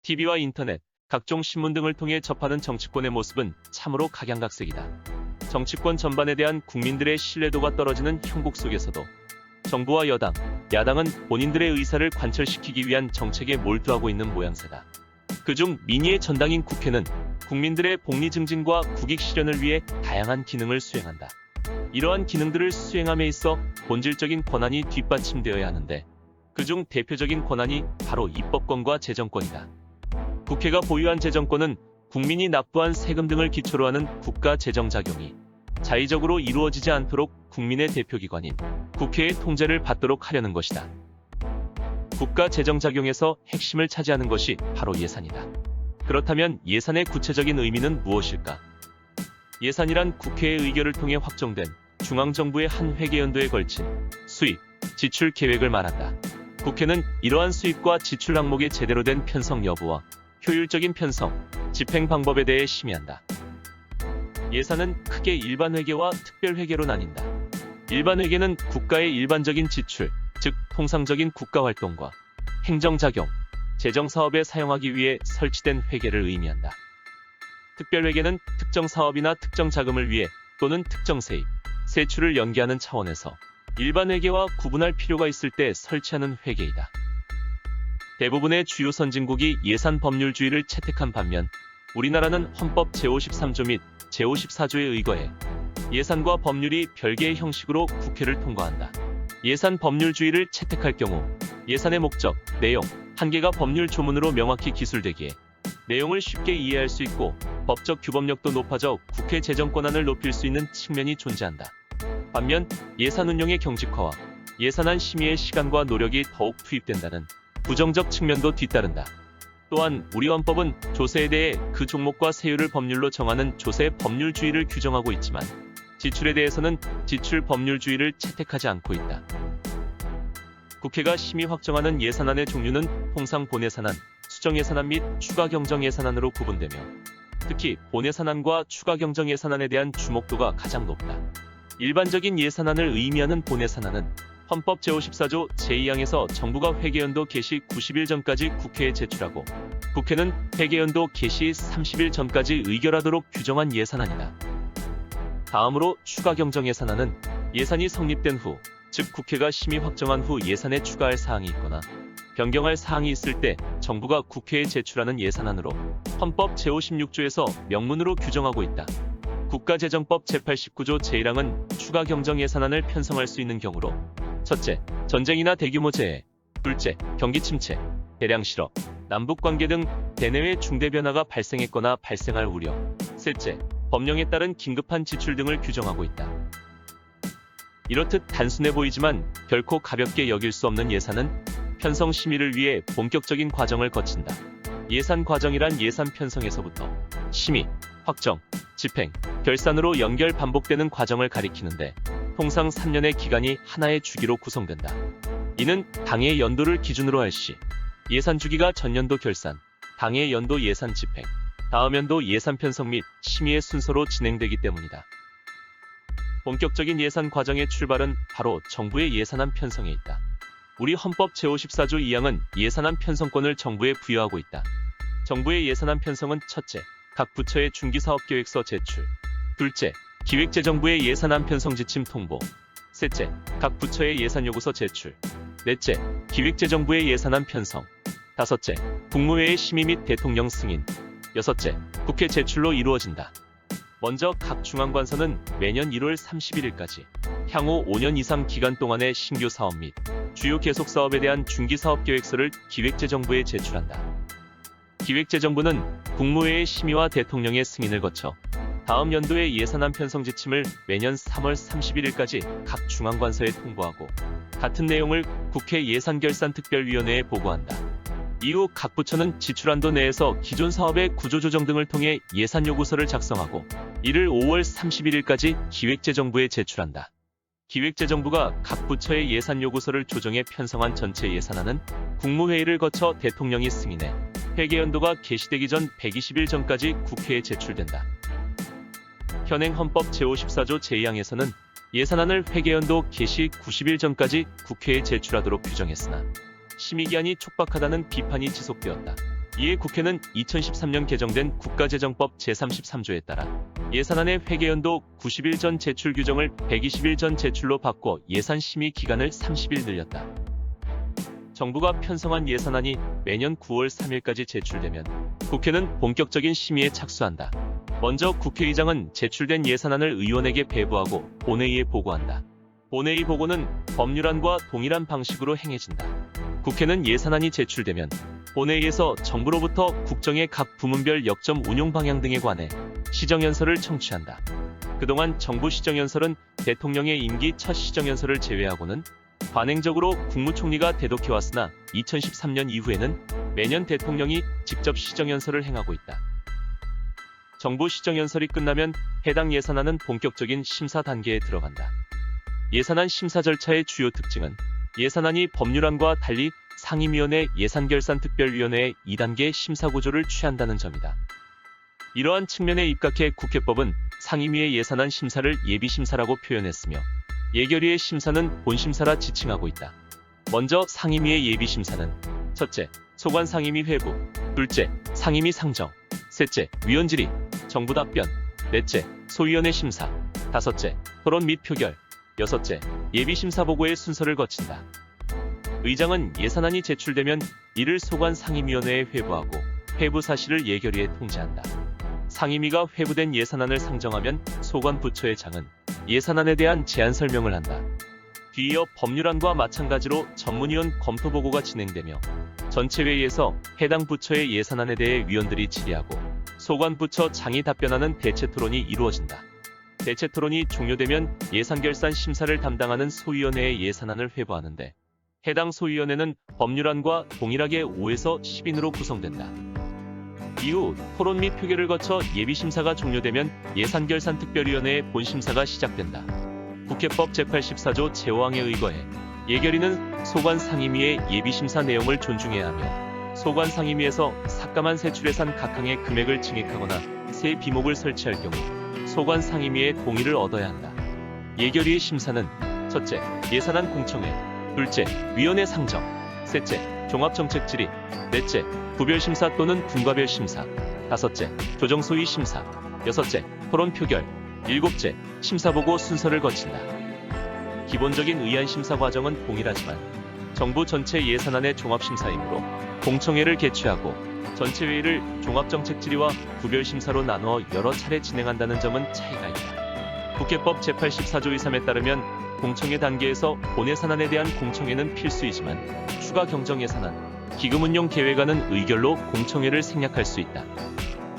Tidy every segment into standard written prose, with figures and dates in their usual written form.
TV와 인터넷, 각종 신문 등을 통해 접하는 정치권의 모습은 참으로 각양각색이다. 정치권 전반에 대한 국민들의 신뢰도가 떨어지는 형국 속에서도 정부와 여당, 야당은 본인들의 의사를 관철시키기 위한 정책에 몰두하고 있는 모양새다. 그중 민의의 전당인 국회는 국민들의 복리 증진과 국익 실현을 위해 다양한 기능을 수행한다. 이러한 기능들을 수행함에 있어 본질적인 권한이 뒷받침되어야 하는데 그중 대표적인 권한이 바로 입법권과 재정권이다. 국회가 보유한 재정권은 국민이 납부한 세금 등을 기초로 하는 국가 재정 작용이 자의적으로 이루어지지 않도록 국민의 대표기관인 국회의 통제를 받도록 하려는 것이다. 국가 재정 작용에서 핵심을 차지하는 것이 바로 예산이다. 그렇다면 예산의 구체적인 의미는 무엇일까? 예산이란 국회의 의결을 통해 확정된 중앙정부의 한 회계연도에 걸친 수입, 지출 계획을 말한다. 국회는 이러한 수입과 지출 항목의 제대로 된 편성 여부와 효율적인 편성, 집행 방법에 대해 심의한다. 예산은 크게 일반회계와 특별회계로 나뉜다. 일반회계는 국가의 일반적인 지출, 즉 통상적인 국가활동과 행정작용, 재정사업에 사용하기 위해 설치된 회계를 의미한다. 특별회계는 특정 사업이나 특정 자금을 위해 또는 특정 세입, 세출을 연계하는 차원에서 일반회계와 구분할 필요가 있을 때 설치하는 회계이다. 대부분의 주요 선진국이 예산 법률주의를 채택한 반면 우리나라는 헌법 제53조 및 제54조에 의거해 예산과 법률이 별개의 형식으로 국회를 통과한다. 예산 법률주의를 채택할 경우 예산의 목적, 내용, 한계가 법률 조문으로 명확히 기술되기에 내용을 쉽게 이해할 수 있고 법적 규범력도 높아져 국회 재정 권한을 높일 수 있는 측면이 존재한다. 반면 예산 운용의 경직화와 예산안 심의의 시간과 노력이 더욱 투입된다는 부정적 측면도 뒤따른다. 또한 우리 헌법은 조세에 대해 그 종목과 세율을 법률로 정하는 조세 법률주의를 규정하고 있지만 지출에 대해서는 지출 법률주의를 채택하지 않고 있다. 국회가 심의 확정하는 예산안의 종류는 통상 본예산안, 수정예산안 및 추가경정예산안으로 구분되며 특히 본예산안과 추가경정예산안에 대한 주목도가 가장 높다. 일반적인 예산안을 의미하는 본예산안은 헌법 제54조 제2항에서 정부가 회계연도 개시 90일 전까지 국회에 제출하고 국회는 회계연도 개시 30일 전까지 의결하도록 규정한 예산안이다. 다음으로 추가경정예산안은 예산이 성립된 후, 즉 국회가 심의 확정한 후 예산에 추가할 사항이 있거나 변경할 사항이 있을 때 정부가 국회에 제출하는 예산안으로 헌법 제56조에서 명문으로 규정하고 있다. 국가재정법 제89조 제1항은 추가경정예산안을 편성할 수 있는 경우로 첫째, 전쟁이나 대규모 재해, 둘째, 경기 침체, 대량 실업, 남북관계 등 대내외 중대 변화가 발생했거나 발생할 우려, 셋째, 법령에 따른 긴급한 지출 등을 규정하고 있다. 이렇듯 단순해 보이지만 결코 가볍게 여길 수 없는 예산은 편성 심의를 위해 본격적인 과정을 거친다. 예산 과정이란 예산 편성에서부터 심의, 확정, 집행, 결산으로 연결 반복되는 과정을 가리키는데 통상 3년의 기간이 하나의 주기로 구성된다. 이는 당해 연도를 기준으로 할 시, 예산 주기가 전년도 결산, 당해 연도 예산 집행, 다음 연도 예산 편성 및 심의의 순서로 진행되기 때문이다. 본격적인 예산 과정의 출발은 바로 정부의 예산안 편성에 있다. 우리 헌법 제54조 2항은 예산안 편성권을 정부에 부여하고 있다. 정부의 예산안 편성은 첫째, 각 부처의 중기사업계획서 제출, 둘째, 기획재정부의 예산안 편성 지침 통보, 셋째, 각 부처의 예산요구서 제출, 넷째, 기획재정부의 예산안 편성, 다섯째, 국무회의 심의 및 대통령 승인, 여섯째, 국회 제출로 이루어진다. 먼저 각 중앙관서는 매년 1월 31일까지 향후 5년 이상 기간 동안의 신규 사업 및 주요 계속 사업에 대한 중기사업계획서를 기획재정부에 제출한다. 기획재정부는 국무회의 심의와 대통령의 승인을 거쳐 다음 연도의 예산안 편성 지침을 매년 3월 31일까지 각 중앙관서에 통보하고 같은 내용을 국회 예산결산특별위원회에 보고한다. 이후 각 부처는 지출한도 내에서 기존 사업의 구조조정 등을 통해 예산요구서를 작성하고 이를 5월 31일까지 기획재정부에 제출한다. 기획재정부가 각 부처의 예산요구서를 조정해 편성한 전체 예산안은 국무회의를 거쳐 대통령이 승인해 회계연도가 개시되기 전 120일 전까지 국회에 제출된다. 현행 헌법 제54조 제2항에서는 예산안을 회계연도 개시 90일 전까지 국회에 제출하도록 규정했으나 심의기한이 촉박하다는 비판이 지속되었다. 이에 국회는 2013년 개정된 국가재정법 제33조에 따라 예산안의 회계연도 90일 전 제출 규정을 120일 전 제출로 바꿔 예산 심의 기간을 30일 늘렸다. 정부가 편성한 예산안이 매년 9월 3일까지 제출되면 국회는 본격적인 심의에 착수한다. 먼저 국회의장은 제출된 예산안을 의원에게 배부하고 본회의에 보고한다. 본회의 보고는 법률안과 동일한 방식으로 행해진다. 국회는 예산안이 제출되면 본회의에서 정부로부터 국정의 각 부문별 역점 운용 방향 등에 관해 시정연설을 청취한다. 그동안 정부 시정연설은 대통령의 임기 첫 시정연설을 제외하고는 관행적으로 국무총리가 대독해왔으나 2013년 이후에는 매년 대통령이 직접 시정연설을 행하고 있다. 정부 시정연설이 끝나면 해당 예산안은 본격적인 심사 단계에 들어간다. 예산안 심사 절차의 주요 특징은 예산안이 법률안과 달리 상임위원회 예산결산특별위원회의 2단계 심사 구조를 취한다는 점이다. 이러한 측면에 입각해 국회법은 상임위의 예산안 심사를 예비심사라고 표현했으며 예결위의 심사는 본심사라 지칭하고 있다. 먼저 상임위의 예비심사는 첫째, 소관상임위 회부, 둘째, 상임위 상정, 셋째, 위원 질의, 정부 답변, 넷째, 소위원회 심사, 다섯째, 토론 및 표결, 여섯째, 예비심사 보고의 순서를 거친다. 의장은 예산안이 제출되면 이를 소관상임위원회에 회부하고 회부 사실을 예결위에 통지한다. 상임위가 회부된 예산안을 상정하면 소관부처의 장은 예산안에 대한 제안 설명을 한다. 뒤이어 법률안과 마찬가지로 전문위원 검토 보고가 진행되며 전체회의에서 해당 부처의 예산안에 대해 위원들이 질의하고 소관부처 장이 답변하는 대체토론이 이루어진다. 대체토론이 종료되면 예산결산 심사를 담당하는 소위원회의 예산안을 회부하는데 해당 소위원회는 법률안과 동일하게 5에서 10인으로 구성된다. 이후 토론 및 표결을 거쳐 예비심사가 종료되면 예산결산특별위원회의 본심사가 시작된다. 국회법 제84조 제5항에 의거해 예결위는 소관상임위의 예비심사 내용을 존중해야 하며 소관상임위에서 삭감한 세출예산 각 항의 금액을 증액하거나 새 비목을 설치할 경우 소관상임위의 동의를 얻어야 한다. 예결위의 심사는 첫째, 예산안 공청회, 둘째, 위원회 상정, 셋째, 종합정책 질의, 넷째, 부별심사 또는 분과별 심사, 다섯째, 조정소위 심사, 여섯째, 토론 표결, 일곱째, 심사보고 순서를 거친다. 기본적인 의안심사 과정은 동일하지만 정부 전체 예산안의 종합심사이므로 공청회를 개최하고 전체회의를 종합정책 질의와 부별심사로 나누어 여러 차례 진행한다는 점은 차이가 있다. 국회법 제84조 2.3에 따르면 공청회 단계에서 본예산안에 대한 공청회는 필수이지만 추가 경정예산안, 기금운용 계획안은 의결로 공청회를 생략할 수 있다.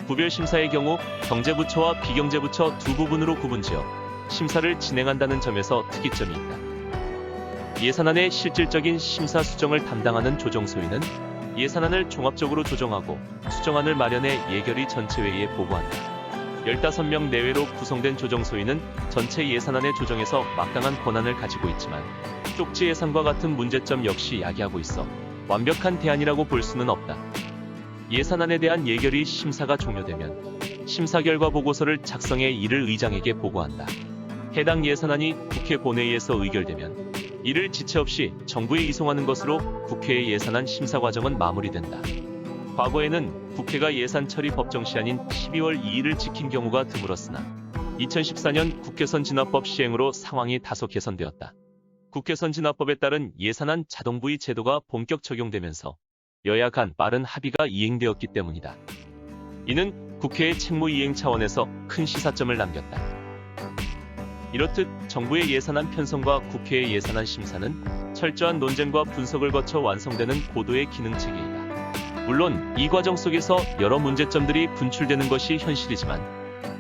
부별심사의 경우 경제부처와 비경제부처 두 부분으로 구분지어 심사를 진행한다는 점에서 특이점이 있다. 예산안의 실질적인 심사 수정을 담당하는 조정소위는 예산안을 종합적으로 조정하고 수정안을 마련해 예결위 전체회의에 보고한다. 15명 내외로 구성된 조정소위는 전체 예산안의 조정에서 막강한 권한을 가지고 있지만 쪽지 예산과 같은 문제점 역시 야기하고 있어 완벽한 대안이라고 볼 수는 없다. 예산안에 대한 예결위 심사가 종료되면 심사 결과 보고서를 작성해 이를 의장에게 보고한다. 해당 예산안이 국회 본회의에서 의결되면 이를 지체 없이 정부에 이송하는 것으로 국회의 예산안 심사 과정은 마무리된다. 과거에는 국회가 예산 처리 법정 시한인 12월 2일을 지킨 경우가 드물었으나 2014년 국회선 진화법 시행으로 상황이 다소 개선되었다. 국회선 진화법에 따른 예산안 자동부의 제도가 본격 적용되면서 여야 간 빠른 합의가 이행되었기 때문이다. 이는 국회의 책무 이행 차원에서 큰 시사점을 남겼다. 이렇듯 정부의 예산안 편성과 국회의 예산안 심사는 철저한 논쟁과 분석을 거쳐 완성되는 고도의 기능체계이다. 물론 이 과정 속에서 여러 문제점들이 분출되는 것이 현실이지만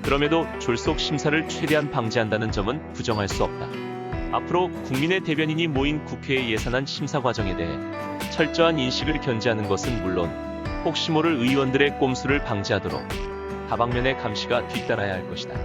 그럼에도 졸속 심사를 최대한 방지한다는 점은 부정할 수 없다. 앞으로 국민의 대변인이 모인 국회의 예산안 심사 과정에 대해 철저한 인식을 견지하는 것은 물론 혹시 모를 의원들의 꼼수를 방지하도록 다방면의 감시가 뒤따라야 할 것이다.